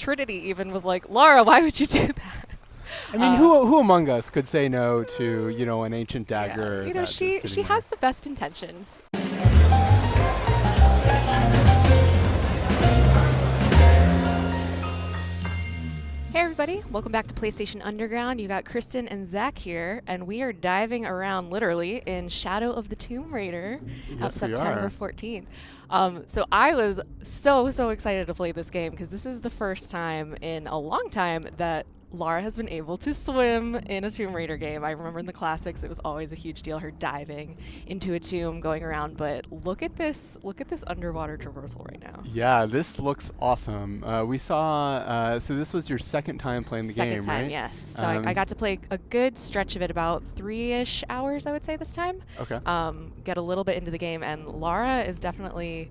Trinity even was like, Lara, why would you do that? I mean, who among us could say no to, you know, an ancient dagger? Yeah. You know, she has the best intentions. Hey everybody, welcome back to PlayStation Underground. You got Kristen and Zach here, and we are diving around literally in Shadow of the Tomb Raider out September 14th. So I was so excited to play this game because this is the first time in a long time that Lara has been able to swim in a Tomb Raider game. I remember in the classics it was always a huge deal, her diving into a tomb, going around, but look at this underwater traversal right now. Yeah, this looks awesome. We saw, so this was your second time playing the game, right? Second time, yes. So I got to play a good stretch of it, about 3-ish hours, I would say, this time. Okay. Get a little bit into the game, and Lara is definitely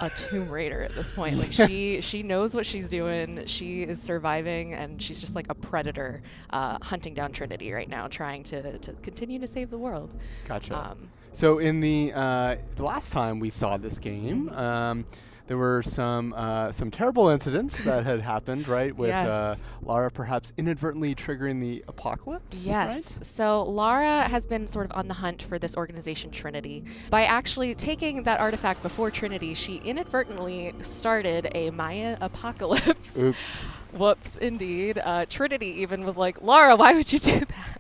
a Tomb Raider at this point. Like she knows what she's doing. She is surviving, and she's just like a predator hunting down Trinity right now, trying to continue to save the world. Gotcha. So in the last time we saw this game, there were some terrible incidents that had happened, right? With Lara perhaps inadvertently triggering the apocalypse. Yes. Right? So Lara has been sort of on the hunt for this organization Trinity. By actually taking that artifact before Trinity, she inadvertently started a Maya apocalypse. Oops. Whoops, indeed. Trinity even was like, Lara, why would you do that?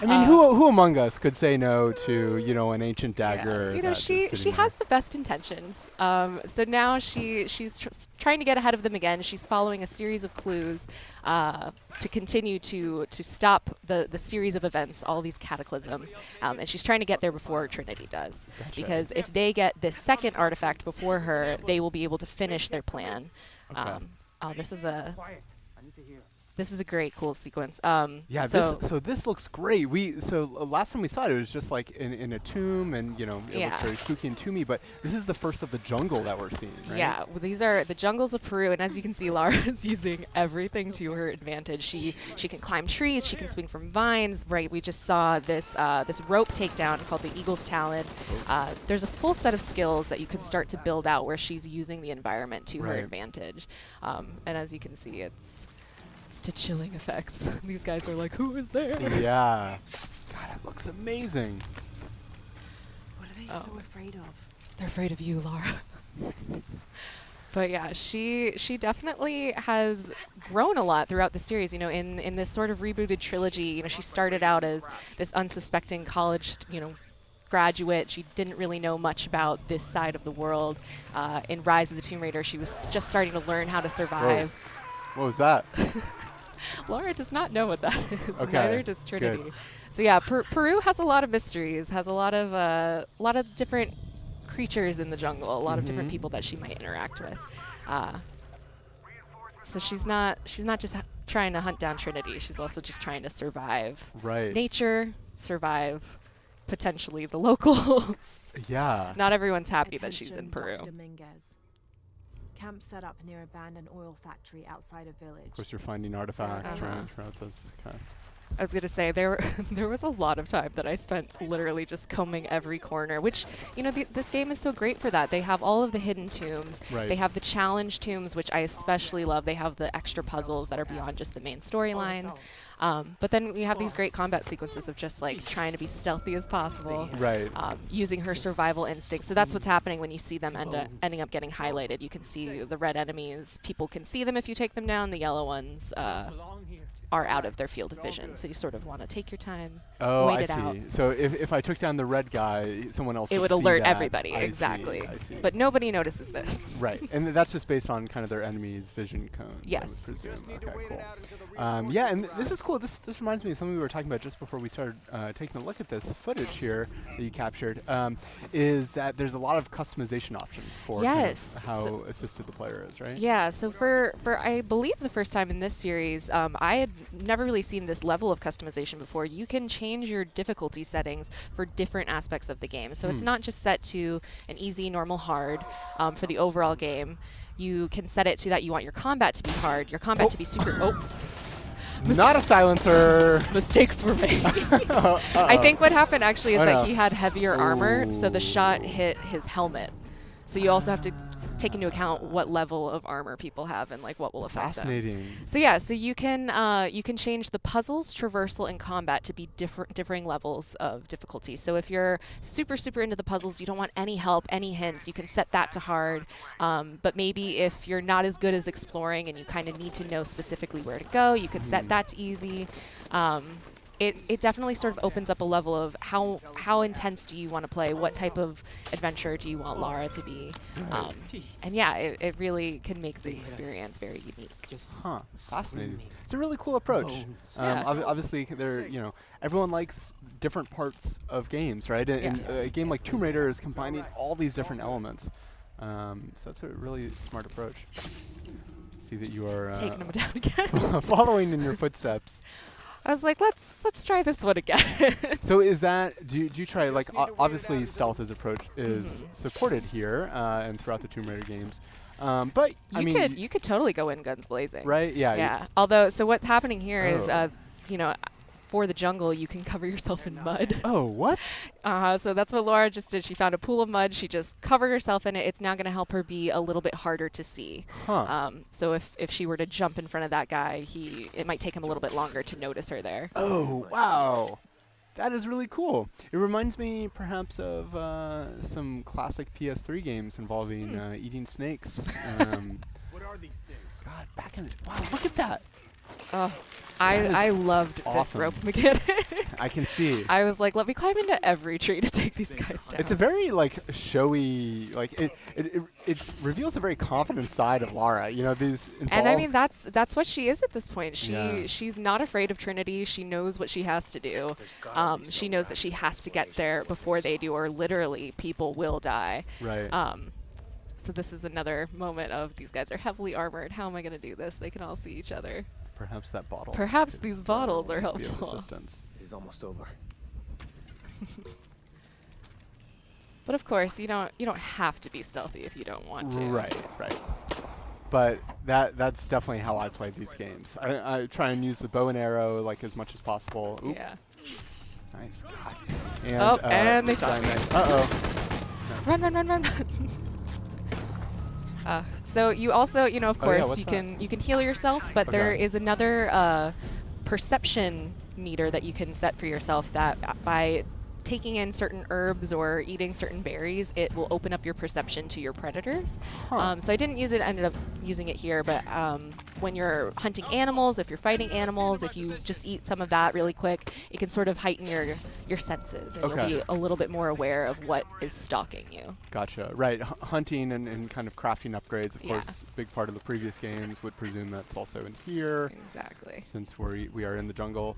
I mean, who among us could say no to, you know, an ancient dagger? Yeah. You know, she has the best intentions. So now she's trying to get ahead of them again. She's following a series of clues to continue to stop the series of events, all these cataclysms, and she's trying to get there before Trinity does. Gotcha. Because if they get this second artifact before her, they will be able to finish their plan. Okay. This is a great, cool sequence. Yeah, so this looks great. Last time we saw it, it was just like in a tomb, and you know, it looked very spooky and tomby. But this is the first of the jungle that we're seeing, right? Yeah, well, these are the jungles of Peru, and as you can see, Lara is using everything to her advantage. She can climb trees, she can swing from vines. Right, we just saw this rope takedown called the Eagle's Talon. There's a full set of skills that you can start to build out where she's using the environment to her advantage. And as you can see, it's to chilling effects. These guys are like, who is there? Yeah. God, it looks amazing. What are they so afraid of? They're afraid of you, Lara. But yeah, she definitely has grown a lot throughout the series. You know, in this sort of rebooted trilogy, you know, she started out as this unsuspecting college, you know, graduate. She didn't really know much about this side of the world. In Rise of the Tomb Raider, she was just starting to learn how to survive. Whoa. What was that? Lara does not know what that is. Okay. Neither does Trinity. Good. So yeah, Peru has a lot of mysteries, has a lot of different creatures in the jungle, a lot of different people that she might interact with. So she's not just trying to hunt down Trinity. She's also just trying to survive nature, survive potentially the locals. Yeah. Not everyone's happy that she's in Peru. Camp set up near abandoned oil factory outside a village. Of course, you're finding artifacts right throughout this. Okay. I was gonna say there was a lot of time that I spent literally just combing every corner, which, you know, this game is so great for that. They have all of the hidden tombs. Right. They have the challenge tombs, which I especially love. They have the extra puzzles that are beyond just the main storyline. But then we have these great combat sequences of just like trying to be stealthy as possible, using her survival instinct. So that's what's happening when you see them ending up getting highlighted. You can see the red enemies. People can see them if you take them down. The yellow ones are out of their field of vision. So you sort of want to take your time, wait it out. So if I took down the red guy, someone else would would alert see that. everybody. Exactly. I see. But nobody notices this. Right, and that's just based on kind of their enemy's vision cones. Yes. I would presume. Okay, cool. Yeah, and this is cool. This reminds me of something we were talking about just before we started taking a look at this footage here that you captured. Is that there's a lot of customization options for kind of how assisted the player is, right? Yeah. So for I believe the first time in this series, I had never really seen this level of customization before. You can change your difficulty settings for different aspects of the game. So it's not just set to an easy, normal, hard for the overall game. You can set it to that you want your combat to be hard, your combat to be super. Not a silencer. Mistakes were made. I think what happened actually is that he had heavier armor, so the shot hit his helmet. So you also have to take into account what level of armor people have and like what will affect them. Fascinating. So yeah, so you can change the puzzles, traversal, and combat to be differing levels of difficulty. So if you're super into the puzzles, you don't want any help, any hints, you can set that to hard. But maybe if you're not as good as exploring and you kind of need to know specifically where to go, you could set that to easy. It definitely sort of opens up a level of how intense do you want to play, what type of adventure do you want Lara to be, and yeah, it really can make the experience very unique. Huh, fascinating. It's a really cool approach. Obviously, everyone likes different parts of games, right? And a game like Tomb Raider is combining all these different elements. So that's a really smart approach. See that you are taking them down again. following in your footsteps. I was like, let's try this one again. So is that, do you try, like, obviously stealth is supported here and throughout the Tomb Raider games. But, you could totally go in guns blazing. Right? Yeah. Yeah. Although, so what's happening here is, for the jungle, you can cover yourself in mud. Oh, what? So that's what Laura just did. She found a pool of mud. She just covered herself in it. It's now going to help her be a little bit harder to see. Huh. So if she were to jump in front of that guy, it might take him a little bit longer to notice her there. Oh, wow. That is really cool. It reminds me perhaps of some classic PS3 games involving eating snakes. What are these things? God, wow, look at that. Oh, I loved this rope mechanic. I can see. I was like, let me climb into every tree to take these guys down. It's a very showy, it reveals a very confident side of Lara. These. And I mean that's what she is at this point. She's not afraid of Trinity. She knows what she has to do. She knows that she has to get there before they do, or literally people will die. Right. So this is another moment of these guys are heavily armored. How am I going to do this? They can all see each other. Perhaps that bottle. Perhaps these bottles are helpful. Be of assistance. It is almost over. But of course, you don't have to be stealthy if you don't want to. Right. But that's definitely how I play these games. I try and use the bow and arrow as much as possible. Oop. Yeah. Nice. God. And they saw me. Uh-oh. Nice. Run. So you also, of course, you can heal yourself, but there is another perception meter that you can set for yourself that by taking in certain herbs or eating certain berries, it will open up your perception to your predators. So I didn't use it, ended up using it here, but when you're hunting animals, if you're fighting animals, if you just eat some of that really quick, it can sort of heighten your senses, and you'll be a little bit more aware of what is stalking you. Gotcha. Right. Hunting and kind of crafting upgrades, of course, a big part of the previous games would presume that's also in here. Exactly. Since we are in the jungle.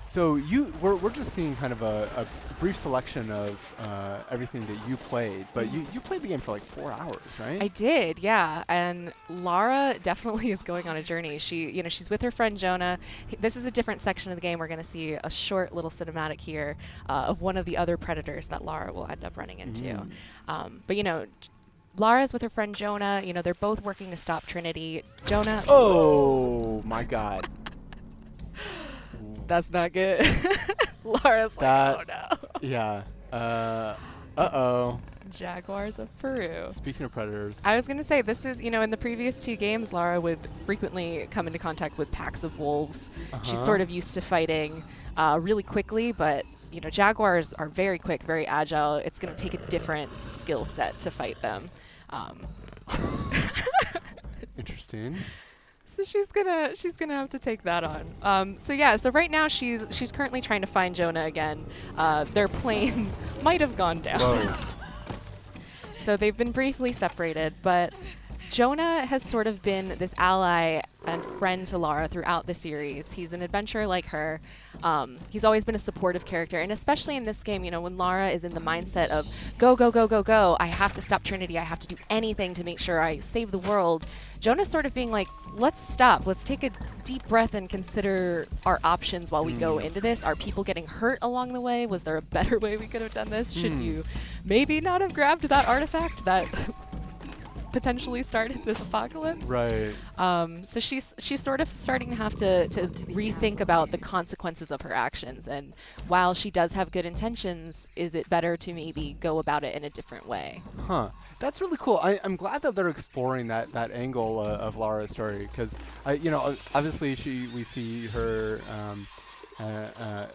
So we're just seeing kind of a brief selection of everything that you played, but you played the game for 4 hours, right? I did, yeah. And Lara definitely is going on a journey. She's with her friend Jonah. This is a different section of the game. We're going to see a short little cinematic here of one of the other predators that Lara will end up running into. But Lara's with her friend Jonah. They're both working to stop Trinity. Jonah. Oh my God. That's not good. Lara's like, oh no. Yeah. Uh-oh. Jaguars of Peru. Speaking of predators. I was going to say, this is, in the previous 2 games, Lara would frequently come into contact with packs of wolves. She's sort of used to fighting really quickly, but, jaguars are very quick, very agile. It's going to take a different skill set to fight them. Interesting. So she's gonna have to take that on. So right now she's currently trying to find Jonah again. Their plane might have gone down. Whoa. So they've been briefly separated, but Jonah has sort of been this ally and friend to Lara throughout the series. He's an adventurer like her. He's always been a supportive character, and especially in this game, when Lara is in the mindset of go, I have to stop Trinity, I have to do anything to make sure I save the world. Jonah's sort of being like, let's stop, let's take a deep breath and consider our options while we go into this. Are people getting hurt along the way? Was there a better way we could have done this? Should you maybe not have grabbed that artifact that potentially started this apocalypse? Right. So she's sort of starting to have to rethink about the consequences of her actions, and while she does have good intentions, is it better to maybe go about it in a different way? Huh. That's really cool. I'm glad that they're exploring that angle of Lara's story, because you know, obviously we see her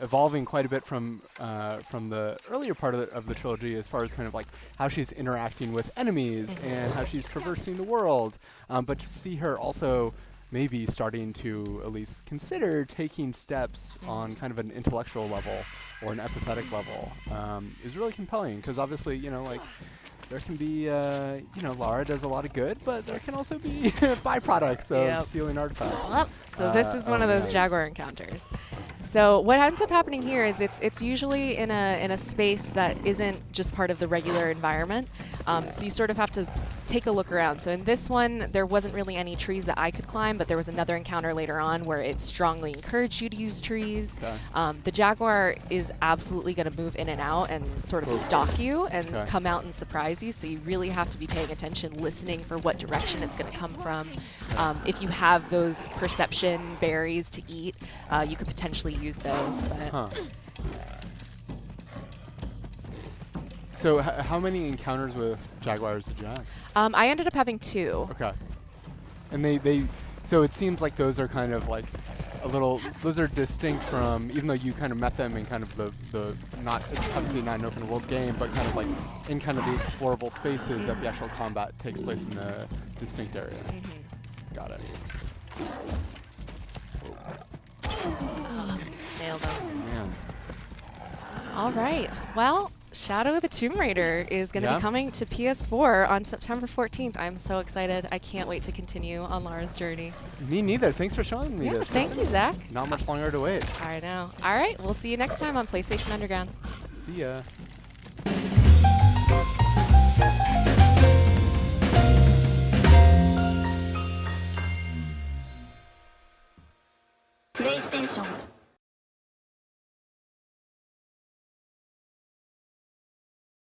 evolving quite a bit from the earlier part of the trilogy, as far as kind of like how she's interacting with enemies and how she's traversing the world. But to see her also maybe starting to at least consider taking steps on kind of an intellectual level or an empathetic level is really compelling, because obviously, you know, like, there can be, you know, Lara does a lot of good, but there can also be byproducts of stealing artifacts. Yep. So this is one of those Jaguar encounters. So what ends up happening here is it's usually in a space that isn't just part of the regular environment. So you sort of have to take a look around. So in this one, there wasn't really any trees that I could climb, but there was another encounter later on where it strongly encouraged you to use trees. Okay. The Jaguar is absolutely going to move in and out and sort of stalk you and come out and surprise you. So you really have to be paying attention, listening for what direction it's going to come from. If you have those perception berries to eat, you could potentially use those. But So how many encounters with Jaguars did you have? I ended up having 2. Okay. And they so it seems like those are kind of like a little, those are distinct from, even though you kind of met them in kind of the not, it's obviously not an open world game, but kind of like in kind of the explorable spaces that the actual combat takes place in a distinct area. Got it. Nailed them. Man. All right. Well, Shadow of the Tomb Raider is going to be coming to PS4 on September 14th. I'm so excited. I can't wait to continue on Lara's journey. Me neither. Thanks for showing me this. Thank you, Zach. Not much longer to wait. I know. All right. We'll see you next time on PlayStation Underground. See ya. PlayStation